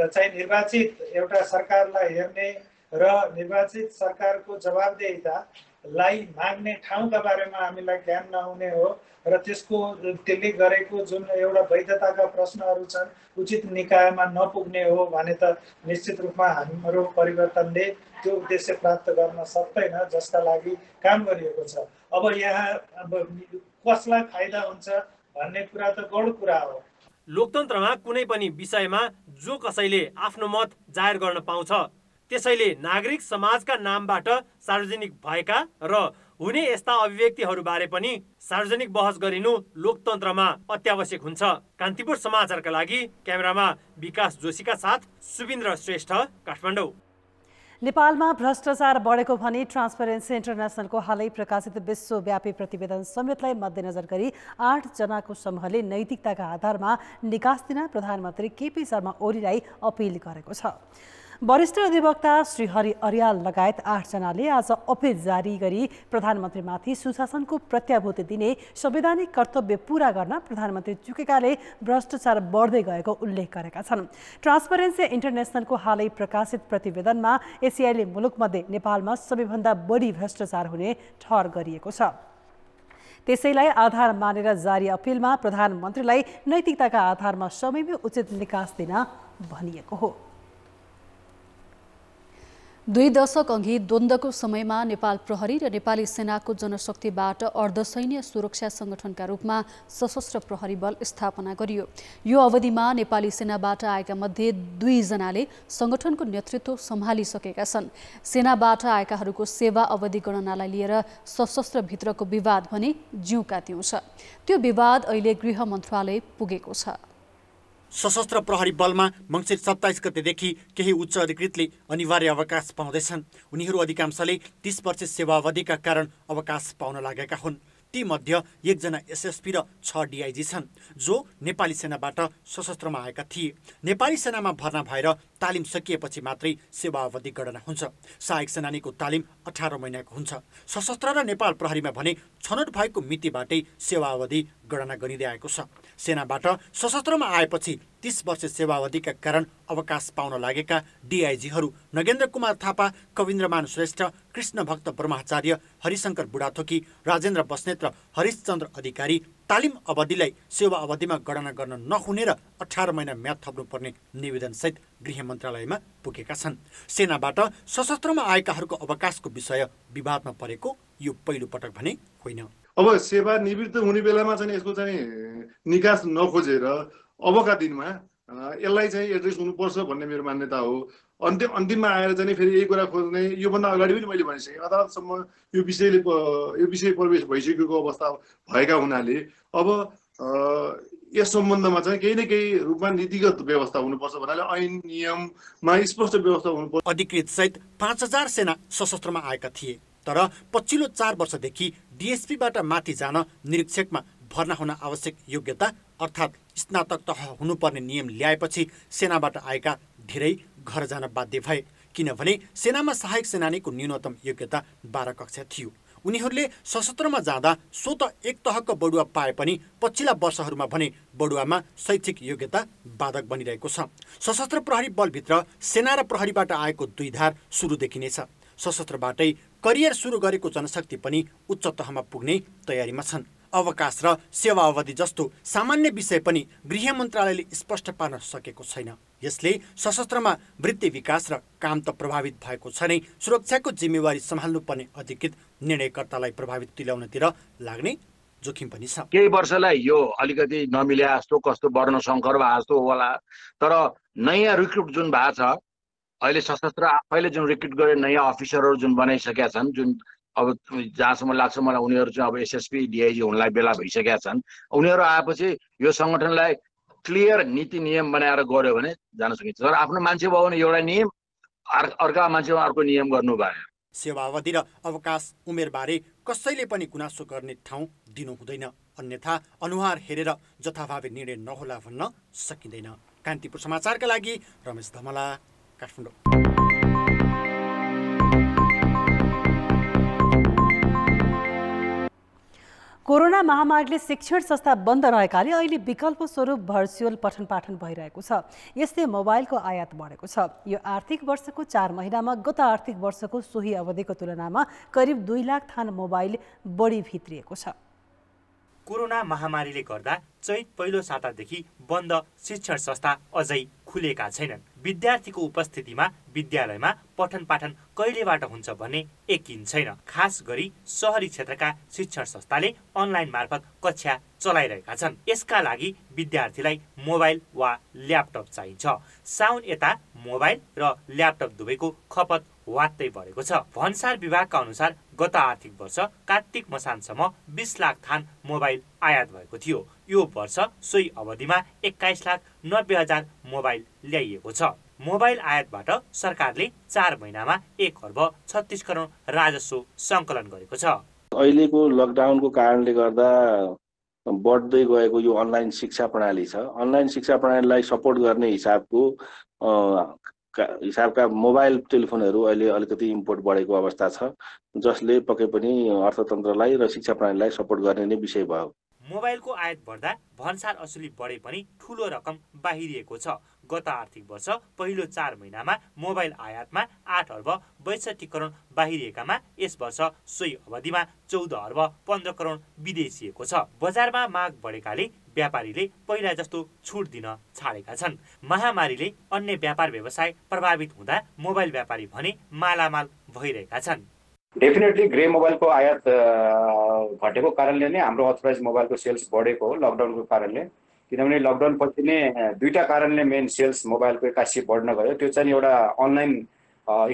चाहिँ निर्वाचित एउटा सरकारलाई हेर्ने र निर्वाचित सरकारको जवाबदेहितालाई माग्ने ठाउँका बारेमा हामीलाई ज्ञान नहुने हो र त्यसले गरेको जुन एउटा वैधताका प्रश्नहरू छन् उचित निकायमा नपुग्ने हो भने त निश्चित रूपमा हाम्रो परिवर्तनले त्यो उद्देश्य प्राप्त गर्न सक्दैन जसका लागि काम गरिएको छ। अब यहाँ कसलाई फाइदा हुन्छ भन्ने कुरा त गौण कुरा हो। लोकतन्त्रमा कुनै पनि विषयमा जो कसैले आफ्नो मत जाहेर गर्न पाउँछ, त्यसैले नागरिक समाजका नामबाट सार्वजनिक भएका र हुने यस्ता अभिव्यक्तिहरूबारे पनि सार्वजनिक बहस गरिनु लोकतन्त्रमा अत्यावश्यक हुन्छ। कान्तिपुर समाचारका लागि क्यामेरामा विकास जोशीका साथ सुबिन्द्र श्रेष्ठ, काठमाडौँ। नेपालमा भ्रष्टाचार बढेको भनी ट्रान्सपरेन्सी इन्टरनेसनलको हालै प्रकाशित विश्वव्यापी प्रतिवेदन समेतलाई मध्यनजर गरी 8 जनाको समूहले नैतिकताका आधारमा निकास दिन प्रधानमन्त्री केपी शर्मा ओलीलाई अपिल गरेको छ। वरिष्ठ अधिवक्ता श्री हरि अर्याल लगायत 8 जनाले आज अपिल जारी गरी प्रधानमन्त्रीमाथि सुशासनको प्रत्याभूति दिने संवैधानिक कर्तव्य पूरा गर्न प्रधानमन्त्री चुकेकाले भ्रष्टाचार बढ्दै गएको उल्लेख गरेका छन्। ट्रान्सपरेन्सी इन्टरनेसनलको हालै प्रकाशित प्रतिवेदनमा एसियाली मुलुकमध्ये नेपालमा सबैभन्दा बढी भ्रष्टाचार हुने ठहर गरिएको छ। त्यसैलाई आधार मानेर जारी अपिलमा प्रधानमन्त्रीलाई नैतिकताका आधारमा समयमै उचित निकास दिन भनिएको हो। 2 दशक अघि द्वन्द्वको समयमा नेपाल प्रहरी र नेपाली सेनाको जनशक्तिबाट अर्धसैन्य सुरक्षा संगठनका रूपमा सशस्त्र प्रहरी बल स्थापना गरियो। यो अवधिमा नेपाली सेनाबाट आएका मध्ये 2 जनाले संगठनको नेतृत्व सम्हालिसकेका छन्। सेनाबाट आएकाहरूको सेवा अवधि गणनालाई लिएर सशस्त्र भित्रको विवाद भने ज्यूका त्यौं छ। त्यो विवाद अहिले गृह मन्त्रालय पुगेको छ। सशस्त्र प्रहरी बलमा मङ्सिर 27 गतेदेखि केही उच्च अधिकृतले अनिवार्य अवकाश पाउँदैछन्। उनीहरू अधिकांशले 30 वर्ष सेवावधिका कारण अवकाश पाउन लागेका हुन्। ती मध्ये 1 जना एसएसपी र 6 डिआइजी छन् जो नेपाली सेनाबाट सशस्त्रमा आएका थिए। नेपाली सेनामा भर्ना भएर तालिम सकिएपछि मात्रै सेवा अवधि गणना हुन्छ। सहायक सेनानीको तालिम 18 महिनाको हुन्छ। सशस्त्र र नेपाल प्रहरीमा भने छनौट भएको मितिबाटै सेवा अवधि गणना गरिँदै आएको छ। सेनाबाट सशस्त्रमा आएपछि 30 वर्ष सेवा अवधिका कारण अवकाश पाउन लागेका डिआइजीहरू नगेन्द्र कुमार थापा, कविन्द्रमान श्रेष्ठ, कृष्ण भक्त ब्रह्माचार्य, हरिशङ्कर बुढाथोकी, राजेन्द्र बस्नेत र हरिशचन्द्र अधिकारी तालिम अवधिलाई सेवा अवधिमा गणना गर्न नहुने र 18 महिना म्याद थप्नुपर्ने निवेदनसहित गृह मन्त्रालयमा पुगेका छन्। सेनाबाट सशस्त्रमा आएकाहरूको अवकाशको विषय विवादमा परेको यो पहिलो पटक भने होइन। अब सेवानिवृत्त हुने बेलामा चाहिँ यसको चाहिँ निकास नखोजेर अबका दिनमा यसलाई चाहिँ एड्रेस हुनुपर्छ भन्ने मेरो मान्यता हो। अन्तिममा आएर चाहिँ फेरि यही कुरा खोज्ने, योभन्दा अगाडि पनि मैले भनिसकेँ, अदालतसम्म यो विषय प्रवेश भइसकेको अवस्था भएका हुनाले अब यस सम्बन्धमा चाहिँ केही न केही रूपमा नीतिगत व्यवस्था हुनुपर्छ भन्नाले ऐन नियममा स्पष्ट व्यवस्था हुनुपर्छ। अधिकृत सहित 5000 सेना सशस्त्रमा आएका थिए, तर पछिल्लो 4 वर्षदेखि डिएसपीबाट माथि जान निरीक्षकमा भर्ना हुन आवश्यक योग्यता अर्थात् स्नातक तह हुनुपर्ने नियम ल्याएपछि सेनाबाट आएका धेरै घर जान बाध्य भए, किनभने सेनामा सहायक सेनानीको न्यूनतम योग्यता 12 कक्षा थियो। उनीहरूले सशस्त्रमा जाँदा स्वत एक तहको बढुवा पाए पनि पछिल्ला वर्षहरूमा भने बढुवामा शैक्षिक योग्यता बाधक बनिरहेको छ। सशस्त्र प्रहरी बलभित्र सेना र प्रहरीबाट आएको दुई धार सुरुदेखि नै छ। सशस्त्रबाटै करियर सुरु गरेको जनशक्ति पनि उच्च तहमा पुग्ने तयारीमा छन्। अवकाश र सेवा अवधि जस्तो सामान्य विषय पनि गृह मन्त्रालयले स्पष्ट पार्न सकेको छैन। यसले सशस्त्रमा वृत्ति विकास र काम त प्रभावित भएको छ नै, सुरक्षाको जिम्मेवारी सम्हाल्नुपर्ने अधिकृत निर्णयकर्तालाई प्रभावित तुल्याउनतिर लाग्ने जोखिम पनि छ। केही वर्षलाई यो अलिकति नमिल्या जस्तो कस्तो वर्ण सङ्कर भए जस्तो होला, तर नयाँ रिक्रुट जुन भएको छ अहिले सशस्त्र आफैले जुन रिक्रुट गरे नयाँ अफिसरहरू जुन बनाइसकेका छन्, जुन अब जहाँसम्म लाग्छ मलाई उनीहरू चाहिँ अब एसएसपी डिआइजी हुनलाई बेला भइसकेका छन्, उनीहरू आएपछि यो सङ्गठनलाई क्लियर नीति नियम बनाएर गऱ्यो भने जान सकिन्छ। तर आफ्नो मान्छे भयो भने एउटा नियम, अर्का मान्छेमा अर्को नियम गर्नु भयो। सेवा अवधि र अवकाश उमेरबारे कसैले पनि गुनासो गर्ने ठाउँ दिनु हुँदैन, अन्यथा अनुहार हेरेर जथाभावी निर्णय नहोला भन्न सकिँदैन। कान्तिपुर समाचारका लागि रमेश धमला, काठमाडौँ। कोरोना महामारीले शिक्षण संस्था बन्द रहेकाले अहिले विकल्प स्वरूप भर्चुअल पठन पाठन भइरहेको छ। यसले मोबाइलको आयात बढेको छ। यो आर्थिक वर्षको 4 महिनामा गत आर्थिक वर्षको सोही अवधिको तुलनामा करिब 2 लाख थान मोबाइल बढी भित्रिएको छ। कोरोना महामारीले गर्दा चैत पहिलो सातादेखि बन्द शिक्षण संस्था अझै खुलेका छैनन्। विद्यार्थीको उपस्थितिमा विद्यालयमा पठन पाठन कहिलेबाट हुन्छ भन्ने यकिन छैन। खास गरी शहरी क्षेत्रका शिक्षण संस्थाले अनलाइन मार्फत कक्षा चलाइरहेका छन्। यसका लागि विद्यार्थीलाई मोबाइल वा ल्यापटप चाहिन्छ। साउन यता मोबाइल र ल्यापटप दुवैको खपत वात्तै बढेको छ। भन्सार विभागका अनुसार गत आर्थिक वर्ष कार्तिक मसानसम्म 20 लाख थान मोबाइल आयात भएको थियो। यो वर्ष सोही अवधिमा 21,90,000 मोबाइल ल्याइएको छ। मोबाइल आयातबाट सरकारले 4 महिनामा 1 अर्ब 36 करोड राजस्व सङ्कलन गरेको छ। अहिलेको लकडाउनको कारणले गर्दा बढ्दै गएको यो अनलाइन शिक्षा प्रणाली छ। अनलाइन शिक्षा प्रणालीलाई सपोर्ट गर्ने हिसाबका मोबाइल टेलिफोनहरू अहिले अलिकति इम्पोर्ट बढेको अवस्था छ, जसले पक्कै पनि अर्थतन्त्रलाई र शिक्षा प्रणालीलाई सपोर्ट गर्ने नै विषय भयो। मोबाइलको आयात बढ्दा भन्सार असुली बढे पनि ठूलो रकम बाहिरिएको छ। गत आर्थिक वर्ष पहिलो 4 महिनामा मोबाइल आयातमा 8 अर्ब 62 करोड बाहिरिएकामा यस वर्ष सोही अवधिमा 14 अर्ब 15 करोड विदेशिएको छ। बजारमा माग बढेकाले व्यापारीले पहिला जस्तो छुट दिन छाडेका छन्। महामारीले अन्य व्यापार व्यवसाय प्रभावित हुँदा मोबाइल व्यापारी भने मालामाल भइरहेका छन्। डेफिनेटली ग्रे मोबाइलको आयात घटेको कारणले नै हाम्रो अथराइज मोबाइलको सेल्स बढेको हो लकडाउनको कारणले। किनभने लकडाउन पछि नै दुईटा कारणले मेन सेल्स मोबाइलको एक्कासी बढ्न गयो। त्यो चाहिँ एउटा अनलाइन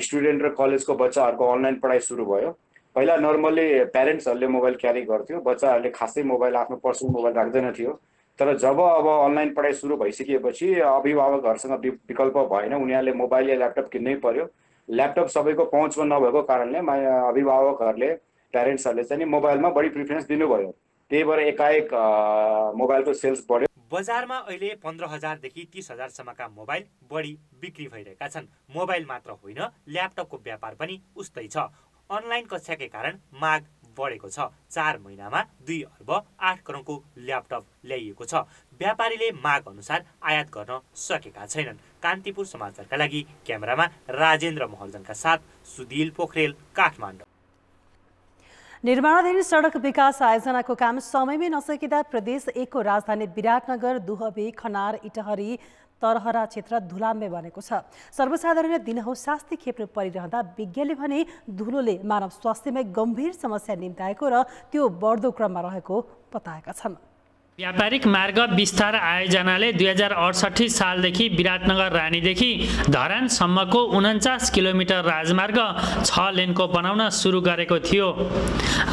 स्टुडेन्ट र कलेजको बच्चाहरूको अनलाइन पढाइ सुरु भयो। पहिला नर्मली प्यारेन्ट्सहरूले मोबाइल क्यारी गर्थ्यो, बच्चाहरूले खासै मोबाइल आफ्नो पर्सनल मोबाइल राख्दैन थियो। तर जब अब अनलाइन पढाइ सुरु भइसकेपछि अभिभावकहरूसँग विकल्प भएन, उनीहरूले मोबाइल या ल्यापटप किन्नै पर्यो। ल्यापटप सबैको पहुँचमा नभएको कारणले अभिभावकहरूले प्यारेन्ट्सहरूले चाहिँ मोबाइलमा बढी प्रिफरेन्स दिनुभयो। त्यही भएर एकाएक मोबाइलको सेल्स बढ्यो। बजारमा अहिले 15,000 देखि 30,000 सम्मका मोबाइल बढी बिक्री भइरहेका छन्। मोबाइल मात्र होइन, ल्यापटपको व्यापार पनि उस्तै छ। अनलाइन कक्षाकै कारण माग बढेको छ। 4 महिनामा 2 अर्ब 8 करोडको ल्यापटप ल्याइएको छ। व्यापारीले माग अनुसार आयात गर्न सकेका छैनन्। कान्तिपुर समाचारका लागि क्यामेरामा राजेन्द्र महर्जनका साथ सुदिल पोखरेल, काठमाडौँ। निर्माणाधीन सडक विकास आयोजनाको काम समयमै नसकिँदा प्रदेश 1 को राजधानी विराटनगर, दुहबे, खनार, इटहरी, तरहरा क्षेत्र धुलाम्बे बनेको छ। सर्वसाधारण दिनहुँ शास्ति खेप्नु परिरहँदा विज्ञले भने धुलोले मानव स्वास्थ्यमा गम्भीर समस्या निम्ताएको र त्यो बढ्दो क्रममा रहेको बताएका छन्। व्यापारिक मार्ग विस्तार आयोजनाले 2068 सालदेखि विराटनगर रानीदेखि धरानसम्मको 49 किलोमिटर राजमार्ग 6 लेनको बनाउन सुरु गरेको थियो।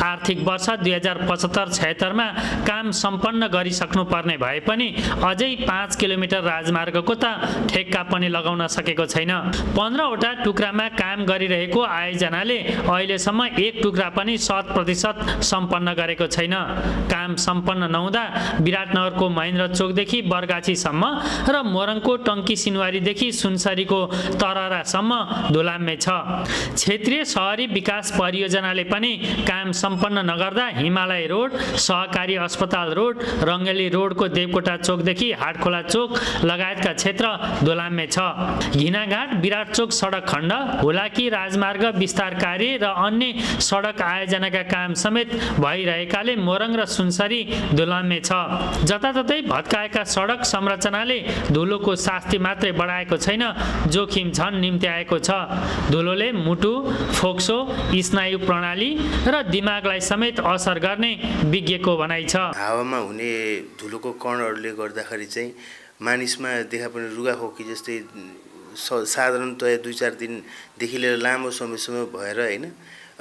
आर्थिक वर्ष 2075-76 मा काम सम्पन्न गरिसक्नु पर्ने भए पनि अझै 5 किलोमिटर राजमार्गको त ठेक्का पनि लगाउन सकेको छैन। 15 वटा टुक्रामा काम गरिरहेको आयोजनाले अहिलेसम्म 1 टुक्रा पनि 100% सम्पन्न गरेको छैन। काम सम्पन्न नहुँदा विराटनगरको महेन्द्र चोकदेखि बरगाछीसम्म र मोरङको टङ्की सिनवारीदेखि सुनसरीको तररासम्म धुलाम्मे छ। क्षेत्रीय शहरी विकास परियोजनाले पनि काम सम्पन्न नगर्दा हिमालय रोड, सहकारी अस्पताल रोड, रङ्गेली रोडको देवकोटा चोकदेखि हाटखोला चोक लगायतका क्षेत्र धुलाम्मे छ। घिनाघाट विराट चोक सडक खण्ड, हुलाकी राजमार्ग विस्तार कार्य र अन्य सडक आयोजनाका काम समेत भइरहेकाले मोरङ र सुनसरी धुलाम्मे छ। जताततै भत्काएका सडक संरचनाले धुलोको शास्ति मात्रै बढाएको छैन, जोखिम झन निम्त्याएको छ। धुलोले मुटु, फोक्सो, स्नायु प्रणाली र दिमागलाई समेत असर गर्ने विज्ञको भनाइ छ। हावामा हुने धुलोको कणहरूले गर्दाखेरि चाहिँ मानिसमा देखा पर्ने रुगाखोकी जस्तै साधारणतया 2-4 दिनदेखि लिएर लामो समयसम्म भएर हैन,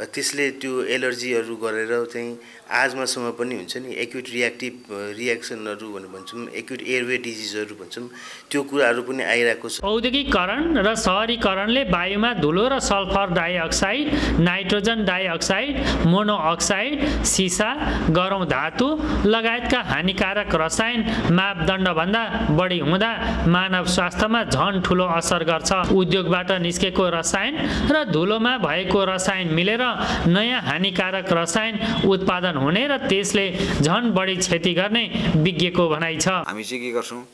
त्यसले त्यो एलर्जीहरू गरेर चाहिँ आजमासम्म पनि हुन्छ नि, एक्युट रियाक्टिभ रियाक्सनहरू भन्छौँ, एक्युट एयरवे डिजिजहरू भन्छौँ, त्यो कुराहरू पनि आइरहेको छ। औद्योगिकरण र सहरीकरणले वायुमा धुलो र sulphur dioxide, nitrogen dioxide, monoxide, सिसा, गरौँ धातु लगायतका हानिकारक रसायन मापदण्डभन्दा बढी हुँदा मानव स्वास्थ्यमा झन ठुलो असर गर्छ। उद्योगबाट निस्केको रसायन र धुलोमा भएको रसायन मिलेर नयाँ हानिकारक रसायन उत्पादन हुने र त्यसले झन बढी क्षति गर्ने विज्ञको भनाइ छ। हामी चाहिँ के गर्छौँ,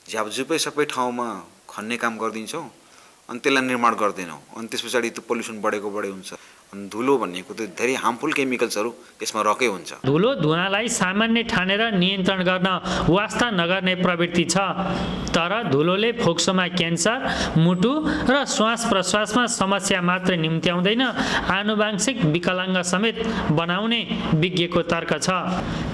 झ्यापझुपै सबै ठाउँमा खन्ने काम गरिदिन्छौँ अनि त्यसलाई निर्माण गर्दैनौँ, अनि त्यस पछाडि त्यो पोल्युसन बढेको बढे हुन्छ। अनि धुलो भन्नेको त धेरै हार्मफुल केमिकल्सहरू त्यसमा रकै हुन्छ। धुलो धुवालाई सामान्य ठानेर नियन्त्रण गर्न वास्ता नगर्ने प्रवृत्ति छ, तर धुलोले फोक्सोमा क्यान्सर, मुटु र श्वास प्रश्वासमा समस्या मात्रै निम्त्याउँदैन, आनुवांशिक विकलाङ्ग समेत बनाउने विज्ञको तर्क छ।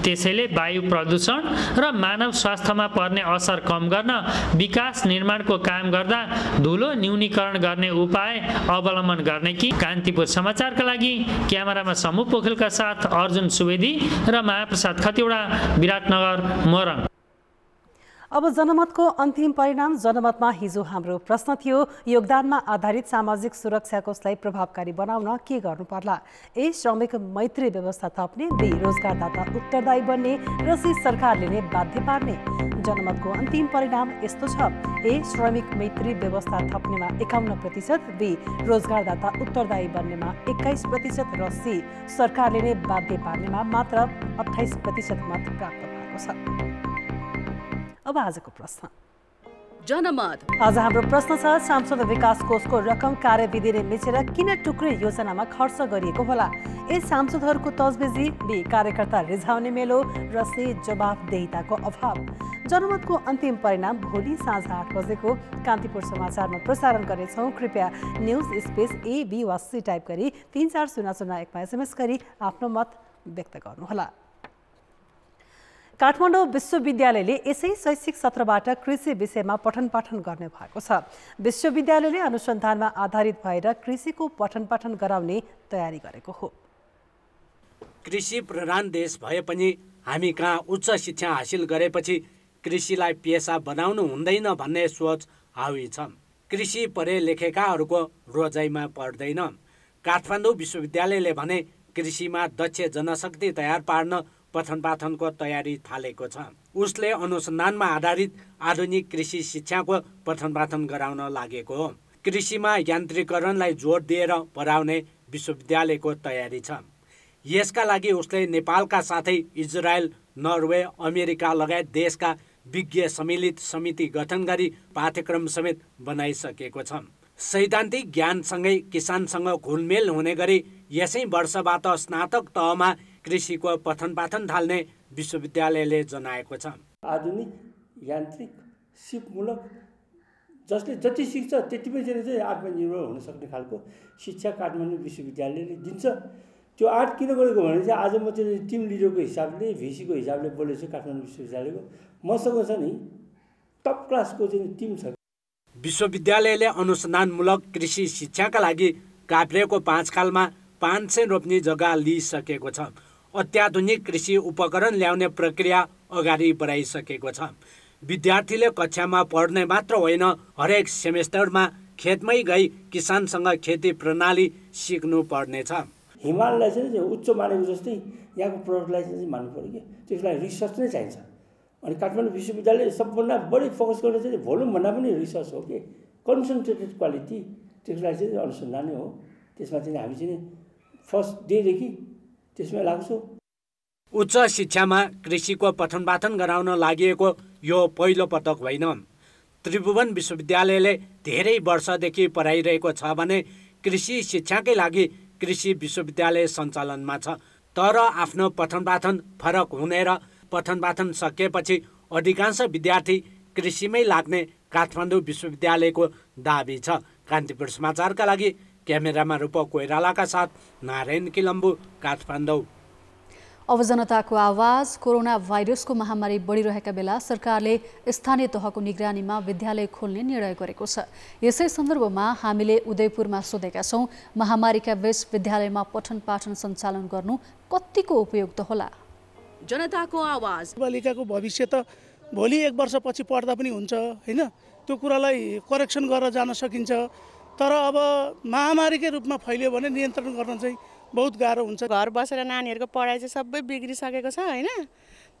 त्यसैले वायु प्रदूषण र मानव स्वास्थ्यमा पर्ने असर कम गर्न विकास निर्माणको काम गर्दा धुलो न्यूनीकरण गर्ने उपाय अवलम्बन गर्ने कि। कान्तिपुर समाचारका लागि क्यामेरामा समूह पोखरेलका साथ अर्जुन सुवेदी र महाप्रसाद खतिवडा, विराटनगर, मोरङ। अब जनमतको अन्तिम परिणाम। जनमतमा हिजो हाम्रो प्रश्न थियो, योगदानमा आधारित सामाजिक सुरक्षा कोषलाई प्रभावकारी बनाउन के गर्नु पर्ला? ए, श्रमिक मैत्री व्यवस्था थप्ने, बी, रोजगारदाता उत्तरदायी बन्ने र सी, सरकारले नै बाध्य पार्ने। जनमतको अन्तिम परिणाम यस्तो छ, ए, श्रमिक मैत्री व्यवस्था थप्नेमा 51%, बी, रोजगारदाता उत्तरदायी बन्नेमा 21% र सी, सरकारले नै बाध्य पार्नेमा मात्र 28% मत प्राप्त भएको छ। अब आजको प्रश्न। जनमत। आज हाम्रो प्रश्न छ, सांसद विकास कोषको रकम कार्यविधिले मिचेर किन टुक्रे योजनामा खर्च गरिएको होला? ए, सांसदहरूको तजबिजी, बी, कार्यकर्ता रिझाउने मेलो र सी, जवाफदेहिताको अभाव। जनमतको अन्तिम परिणाम भोलि साँझ 8 बजेको कान्तिपुर समाचारमा प्रसारण गर्नेछौँ। कृपया न्युज स्पेस ए, बी वा सी टाइप गरी 34001 मा SMS गरी आफ्नो मत व्यक्त गर्नुहोला। काठमाडौँ विश्वविद्यालयले यसै शैक्षिक सत्रबाट कृषि विषयमा पठन पाठन गर्ने भएको छ। विश्वविद्यालयले अनुसन्धानमा आधारित भएर कृषिको पठन पाठन गराउने तयारी गरेको हो। कृषि प्रधान देश भए पनि हामी कहाँ उच्च शिक्षा हासिल गरेपछि कृषिलाई पेसा बनाउनु हुँदैन भन्ने सोच हावी छ। कृषि पढे लेखेकाहरूको रोजाइमा पर्दैन। काठमाडौँ विश्वविद्यालयले भने कृषिमा दक्ष जनशक्ति तयार पार्न पठन पाठनको तयारी थालेको छ। उसले अनुसन्धानमा आधारित आधुनिक कृषि शिक्षाको पठन पाठन गराउन लागेको हो। कृषिमा यान्त्रिकरणलाई जोड दिएर पढाउने विश्वविद्यालयको तयारी छ। यसका लागि उसले नेपालका साथै इजरायल, नर्वे, अमेरिका लगायत देशका विज्ञ सम्मिलित समिति गठन गरी पाठ्यक्रम समेत बनाइसकेको छ। सैद्धान्तिक ज्ञानसँगै किसानसँग घुलमेल हुने गरी यसै वर्षबाट स्नातक तहमा कृषिको पठन पाठन थाल्ने विश्वविद्यालयले जनाएको छ। आधुनिक यान्त्रिक सिपमूलक जसले जति सिक्छ त्यतिमै चाहिँ आत्मनिर्भर हुन सक्ने खालको शिक्षा काठमाडौँ विश्वविद्यालयले दिन्छ। त्यो आर्ट किन गरेको भने चाहिँ आज म चाहिँ टिम लिडरको हिसाबले VC को हिसाबले बोलेको छु काठमाडौँ विश्वविद्यालयको। मसँग छ नि टप क्लासको चाहिँ टिम छ। विश्वविद्यालयले अनुसन्धानमूलक कृषि शिक्षाका लागि काभ्रेको 5 खालमा 500 रोप्ने जग्गा लिइसकेको छ। अत्याधुनिक कृषि उपकरण ल्याउने प्रक्रिया अगाडि बढाइसकेको छ। विद्यार्थीले कक्षामा पढ्ने मात्र होइन, हरेक सेमेस्टरमा खेतमै गई किसानसँग खेती प्रणाली सिक्नु पर्नेछ। हिमाललाई चाहिँ उच्च मानेको जस्तै यहाँको प्रडक्टलाई चाहिँ मान्नु पर्यो कि त्यसलाई रिसर्च नै चाहिन्छ। अनि काठमाडौँ विश्वविद्यालय सबभन्दा बढी फोकस गर्ने चाहिँ भोल्युम भन्दा पनि रिसर्च हो कि कन्सन्ट्रेटेड क्वालिटी, त्यसलाई चाहिँ अनुसन्धान हो। त्यसमा चाहिँ हामी चाहिँ फर्स्ट डेदेखि त्यसमा लाग्छौँ। उच्च शिक्षामा कृषिको पठन पाठन गराउन लागि यो पहिलो पटक होइन। त्रिभुवन विश्वविद्यालयले धेरै वर्षदेखि पढाइरहेको छ भने कृषि शिक्षाकै लागि कृषि विश्वविद्यालय सञ्चालनमा छ। तर आफ्नो पठन पाठन फरक हुने र पठन पाठन सकिएपछि अधिकांश विद्यार्थी कृषिमै लाग्ने काठमाडौँ विश्वविद्यालयको दाबी छ। कान्तिपुर समाचारका लागि क्यामेरामा रूपक कोइरालाका साथ नारायण किलम्बु, काठमाडौँ। अब जनताको आवाज। कोरोना भाइरसको महामारी बढिरहेका बेला सरकारले स्थानीय तहको निगरानीमा विद्यालय खोल्ने निर्णय गरेको छ। यसै सन्दर्भमा हामीले उदयपुरमा सोधेका छौँ, महामारीका बीच विद्यालयमा पठन पाठन सञ्चालन गर्नु कतिको उपयुक्त होला? जनताको आवाज। बालिकाको भविष्य त भोलि 1 वर्षपछि पढ्दा पनि हुन्छ हैन, त्यो कुरालाई करेक्सन गरेर जान सकिन्छ। तर अब महामारीकै रूपमा फैलियो भने नियन्त्रण गर्न चाहिँ बहुत गाह्रो हुन्छ। घर बसेर नानीहरूको पढाइ चाहिँ सबै बिग्रिसकेको छ हैन,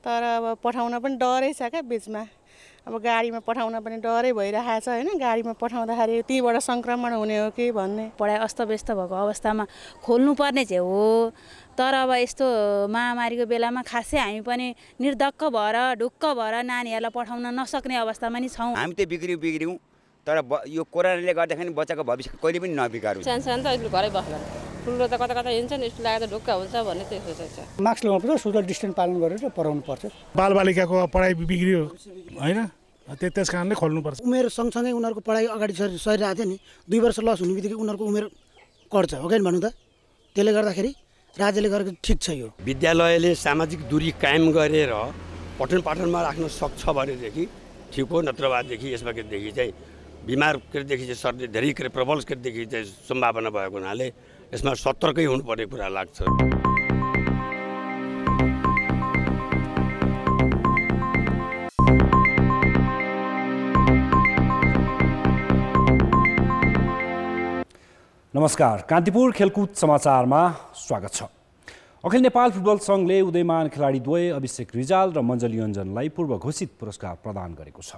तर अब पठाउन पनि डरै छ क्या। बिचमा अब गाडीमा पठाउन पनि डरै भइरहेको छ हैन, गाडीमा पठाउँदाखेरि त्यहीबाट सङ्क्रमण हुने हो कि भन्ने। पढाइ अस्तव्यस्त भएको अवस्थामा खोल्नुपर्ने चाहिँ हो, तर अब यस्तो महामारीको बेलामा खासै हामी पनि निर्धक्क भएर ढुक्क भएर नानीहरूलाई पठाउन नसक्ने अवस्थामा नि छौँ। हामी त बिग्रियौँ, तर यो कोरोनाले गर्दाखेरि बच्चाको भविष्य कहिले पनि नबिगारौँ। सानो त घरै बस्दैन, ठुलो त कता कता हिँड्छ नि, स्कुल लागेर ढुक्क हुन्छ भन्ने त्यो सोचेको छ। मास्क लगाउनुपर्छ, सोशल डिस्टेन्स पालन गरेर पढाउनु पर्छ। बालबालिकाको पढाइ बिग्रियो होइन, त्यस कारणले खोल्नुपर्छ। उमेर सँगसँगै उनीहरूको पढाइ अगाडि सरिरहेको थियो नि, 2 वर्ष लस हुने बित्तिकै उनीहरूको उमेर कट्छ हो कि भन्नु त। त्यसले गर्दाखेरि राज्यले गरेको ठिक छ। यो विद्यालयले सामाजिक दूरी कायम गरेर पठन पाठनमा राख्न सक्छ भनेदेखि ठिक हो, नत्रबादेखि यसमा केदेखि चाहिँ बिमार केदेखि चाहिँ सर्ने धेरै प्रबल केदेखि चाहिँ सम्भावना भएको हुनाले यसमा सतर्कै हुनुपर्ने कुरा लाग्छ। नमस्कार, कान्तिपुर खेलकुद समाचारमा स्वागत छ। अखिल नेपाल फुटबल सङ्घले उदयमान खेलाडीद्वय अभिषेक रिजाल र मञ्जली योन्जनलाई पूर्व घोषित पुरस्कार प्रदान गरेको छ।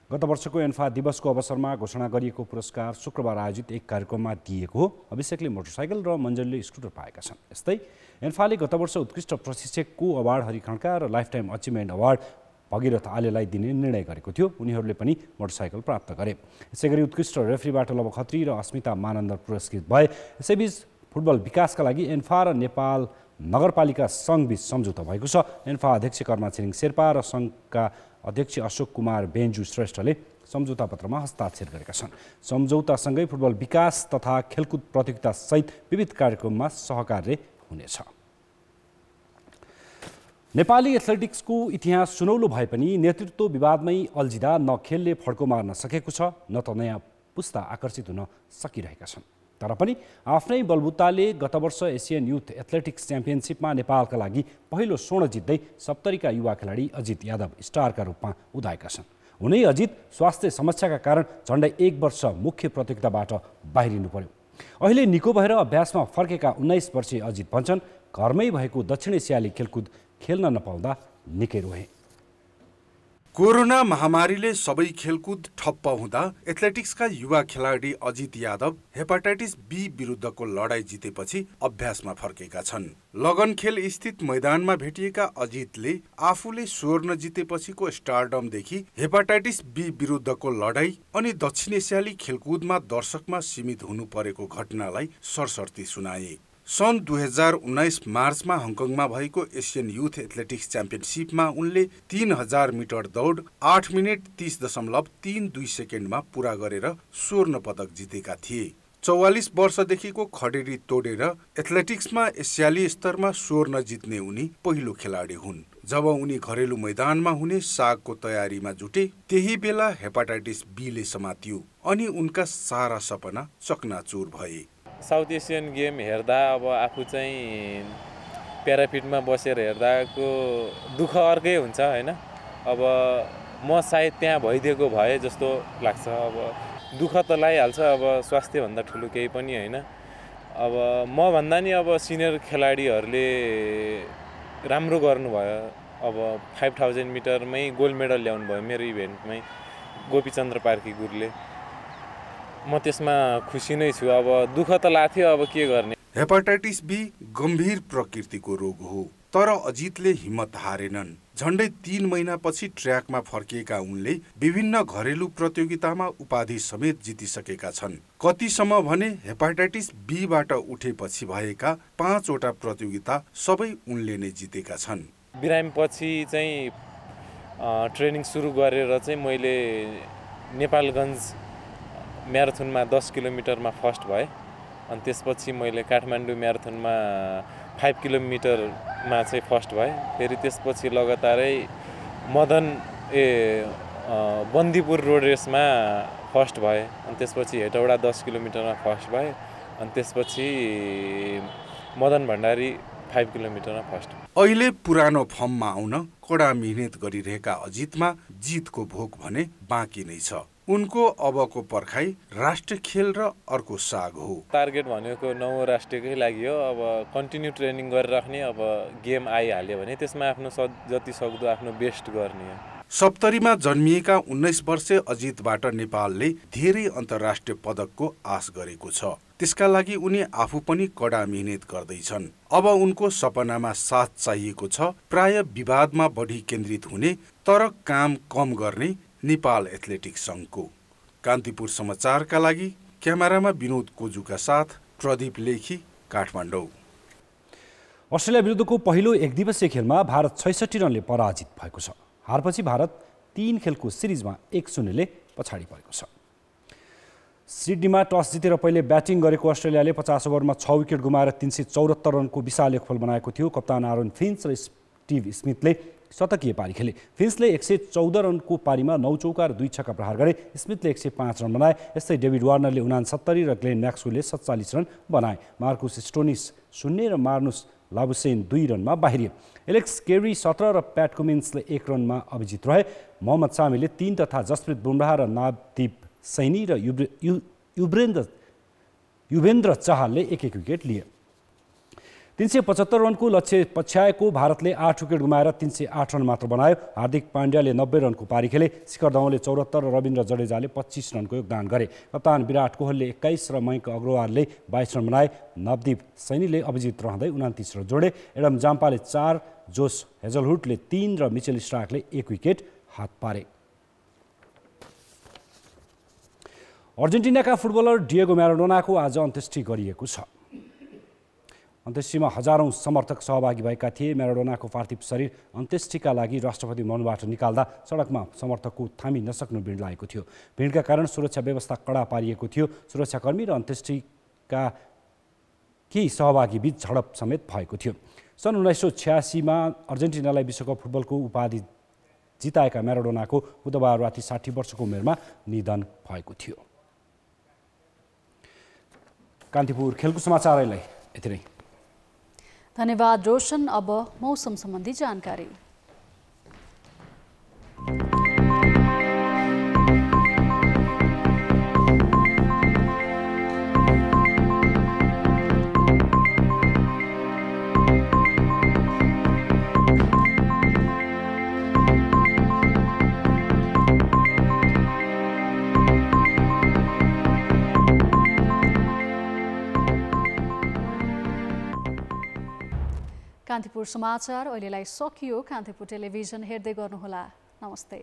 गत वर्षको एन्फा दिवसको अवसरमा घोषणा गरिएको पुरस्कार शुक्रबार आयोजित एक कार्यक्रममा दिएको हो। अभिषेकले मोटरसाइकल र मञ्जलीले स्कुटर पाएका छन्। यस्तै एन्फाले गत वर्ष उत्कृष्ट प्रशिक्षकको अवार्ड हरिखड्का र लाइफटाइम अचिभमेन्ट अवार्ड भगीरथ आलेलाई दिने निर्णय गरेको थियो। उनीहरूले पनि मोटरसाइकल प्राप्त गरे। यसैगरी उत्कृष्ट रेफ्रीबाट लव खत्री र अस्मिता मानन्दर पुरस्कृत भए। यसैबीच फुटबल विकासका लागि एन्फा र नेपाल नगरपालिका सङ्घबीच सम्झौता भएको छ। एन्फा अध्यक्ष कर्मा छिरिङ शेर्पा र सङ्घका अध्यक्ष अशोक कुमार बेन्जु श्रेष्ठले सम्झौता पत्रमा हस्ताक्षर गरेका छन्। सम्झौतासँगै फुटबल विकास तथा खेलकुद प्रतियोगिता सहित विविध कार्यक्रममा सहकार्य हुनेछ। नेपाली एथलेटिक्सको इतिहास सुनौलो भए पनि नेतृत्व विवादमै अल्झिँदा न खेलले फड्को मार्न सकेको छ, न त नयाँ पुस्ता आकर्षित हुन सकिरहेका छन्। तर पनि आफ्नै बलबुताले गत वर्ष एसियन युथ एथलेटिक्स च्याम्पियनसिपमा नेपालका लागि पहिलो स्वर्ण जित्दै सप्तरीका युवा खेलाडी अजित यादव स्टारका रूपमा उदाएका छन्। हुनै अजित स्वास्थ्य समस्याका कारण झन्डै 1 वर्ष मुख्य प्रतियोगिताबाट बाहिरिनु पर्यो। अहिले निको भएर अभ्यासमा फर्केका 19 वर्षीय अजित भन्छन्, घरमै भएको दक्षिण एसियाली खेलकुद खेल्न नपाउँदा निकै रोहे। कोरोना महामारीले सबै खेलकुद ठप्प हुँदा एथलेटिक्सका युवा खेलाडी अजित यादव हेपाटाइटिस बी विरुद्धको लडाईँ जितेपछि अभ्यासमा फर्केका छन्। लगनखेल स्थित मैदानमा भेटिएका अजितले आफूले स्वर्ण जितेपछिको स्टारडमदेखि हेपाटाइटिस बी विरुद्धको लडाईँ अनि दक्षिण एसियाली खेलकुदमा दर्शकमा सीमित हुनु परेको घटनालाई सरसर्ती सुनाए। सन् 2019 मार्चमा हङकङमा भएको एसियन युथ एथलेटिक्स च्याम्पियनसिपमा उनले 3000 मिटर दौड 8 मिनेट 30.32 सेकेन्डमा पूरा गरेर स्वर्ण पदक जितेका थिए। 44 वर्षदेखिको खडेरी तोडेर एथलेटिक्समा एसियाली स्तरमा स्वर्ण जित्ने उनी पहिलो खेलाडी हुन्। जब उनी घरेलु मैदानमा हुने सागको तयारीमा जुटे त्यही बेला हेपाटाइटिस बीले समातियो अनि उनका सारा सपना चकनाचुर भए। साउथ एसियन गेम हेर्दा अब आफू चाहिँ प्याराफिटमा बसेर हेर्दाको दुःख अर्कै हुन्छ हैन। अब म सायद त्यहाँ भइदिएको भए जस्तो लाग्छ। अब दुःख त लागिहाल्छ, अब स्वास्थ्य भन्दा ठुलो केही पनि हैन। अब म भन्दा नि अब सिनियर खेलाडीहरूले राम्रो गर्नुभयो। अब 5000 मिटरमै गोल्ड मेडल ल्याउनु भयो मेरो इभेन्टमै गोपीचन्द्र पार्की गुरुले। म त्यसमा खुसी नै छु। अब दुःख त लाग्थ्यो, अब के गर्ने। हेपाटाइटिस बी गम्भीर प्रकृतिको रोग हो, तर अजितले हिम्मत हारेनन्। झण्डै 3 महिनापछि ट्र्याकमा फर्किएका उनले विभिन्न घरेलु प्रतियोगितामा उपाधि समेत जितिसकेका छन्। कतिसम्म भने हेपाटाइटिस बीबाट उठेपछि भएका 5 वटा प्रतियोगिता सबै उनले नै जितेका छन्। बिरामीपछि चाहिँ ट्रेनिङ सुरु गरेर चाहिँ मैले नेपालगञ्ज म्याराथनमा 10 किलोमिटरमा फर्स्ट भएँ। अनि त्यसपछि मैले काठमाडौँ म्याराथनमा 5 किलोमिटरमा चाहिँ फर्स्ट भएँ। फेरि त्यसपछि लगातारै बन्दीपुर रोड रेसमा फर्स्ट भएँ। अनि त्यसपछि हेटौडा 10 किलोमिटरमा फर्स्ट भएँ। अनि त्यसपछि मदन भण्डारी 5 किलोमिटरमा फर्स्ट। अहिले पुरानो फर्ममा आउन कडा मिहिनेत गरिरहेका अजितमा जितको भोक भने बाँकी नै छ। उनको अबको पर्खाइ राष्ट्रिय खेल र अर्को साग हो। टार्गेट भनेको 9 राष्ट्रियकै लागि हो। अब कन्टिन्यू ट्रेनिङ गरिराख्ने। अब गेम आइहाल्यो भने त्यसमा आफ्नो जति सक्दो आफ्नो बेस्ट गर्ने। सप्तरीमा जन्मिएका 19 वर्षीय अजितबाट नेपालले धेरै अन्तर्राष्ट्रिय पदकको आश गरेको छ। त्यसका लागि उनी आफू पनि कडा मिहिनेत गर्दैछन्। अब उनको सपनामा साथ चाहिएको छ। प्राय विवादमा बढी केन्द्रित हुने तर काम कम गर्ने नेपाल एथलेटिक्स संघको। कान्तिपुर समाचारका लागि क्यामेरामा विनोद कोजुका साथ प्रदीप लेखी, काठमाडौँ। अस्ट्रेलिया विरुद्धको पहिलो एकदिवसीय खेलमा भारत 66 रनले पराजित भएको छ। हारपछि भारत 3 खेलको सिरिजमा 1-0ले पछाडि परेको छ। सिडनीमा टस जितेर पहिले ब्याटिङ गरेको अस्ट्रेलियाले 50 ओभरमा 6 विकेट गुमाएर 374 रनको विशाल योगफल बनाएको थियो। कप्तान आरोन फिन्च र स्टिभ स्मिथले शतकीय पारी खेले। फिन्चले 114 रनको पारीमा 9 चौका र 2 छक्का प्रहार गरे। स्मिथले 105 रन बनाए। यस्तै डेभिड वार्नरले 69 र ग्लेन म्याक्सवेलले 47 रन बनाए। मार्कुस स्टोनिस 0 र मार्नुस लाबुसेन 2 रनमा बाहिरिए। एलेक्स केरी 17 र प्याट कुमिन्सले 1 रनमा अभिजित रहे। मोहम्मद सामीले 3 तथा जसप्रित बुमराह र नवदीप सैनी र युवेन्द्र चहलले 1-1 विकेट लिए। 375 रनको लक्ष्य पछ्याएको भारतले 8 विकेट गुमाएर 308 रन मात्र बनायो। हार्दिक पाण्ड्याले 90 रनको पारी खेले। शिखर धवनले 74 र रविन्द्र जडेजाले 25 रनको योगदान गरे। कप्तान विराट कोहलीले 21 र मयङ्क अग्रवालले 22 रन बनाए। नवदीप सैनीले अभिजित रहँदै 29 रन जोडे। एडम जाम्पाले 4, जोस हेजलहुडले 3 र मिचेल स्टार्कले 1 विकेट हात पारे। अर्जेन्टिनाका फुटबलर डिएगो म्याराडोनाको आज अन्त्येष्टि गरिएको छ। अन्त्येष्टिमा हजारौं समर्थक सहभागी भएका थिए। म्याराडोनाको पार्थिव शरीर अन्त्येष्टिका लागि राष्ट्रपति भवनबाट निकाल्दा सडकमा समर्थकको थामी नसक्नु भिड लागेको थियो। भिडका कारण सुरक्षा व्यवस्था कडा पारिएको थियो। सुरक्षाकर्मी र अन्त्येष्टिका केही सहभागी बीच झडप समेत भएको थियो। सन् 1986मा अर्जेन्टिनालाई विश्वकप फुटबलको उपाधि जिताएका म्याराडोनाको बुधबार राति 60 वर्षको उमेरमा निधन भएको थियो। कान्तिपुर खेलकुद समाचारलाई यति नै। धन्यवाद रोशन। अब मौसम सम्बन्धी जानकारी। कान्तिपुर समाचार अहिलेलाई सकियो। कान्तिपुर टेलिभिजन हेर्दै गर्नुहोला। नमस्ते।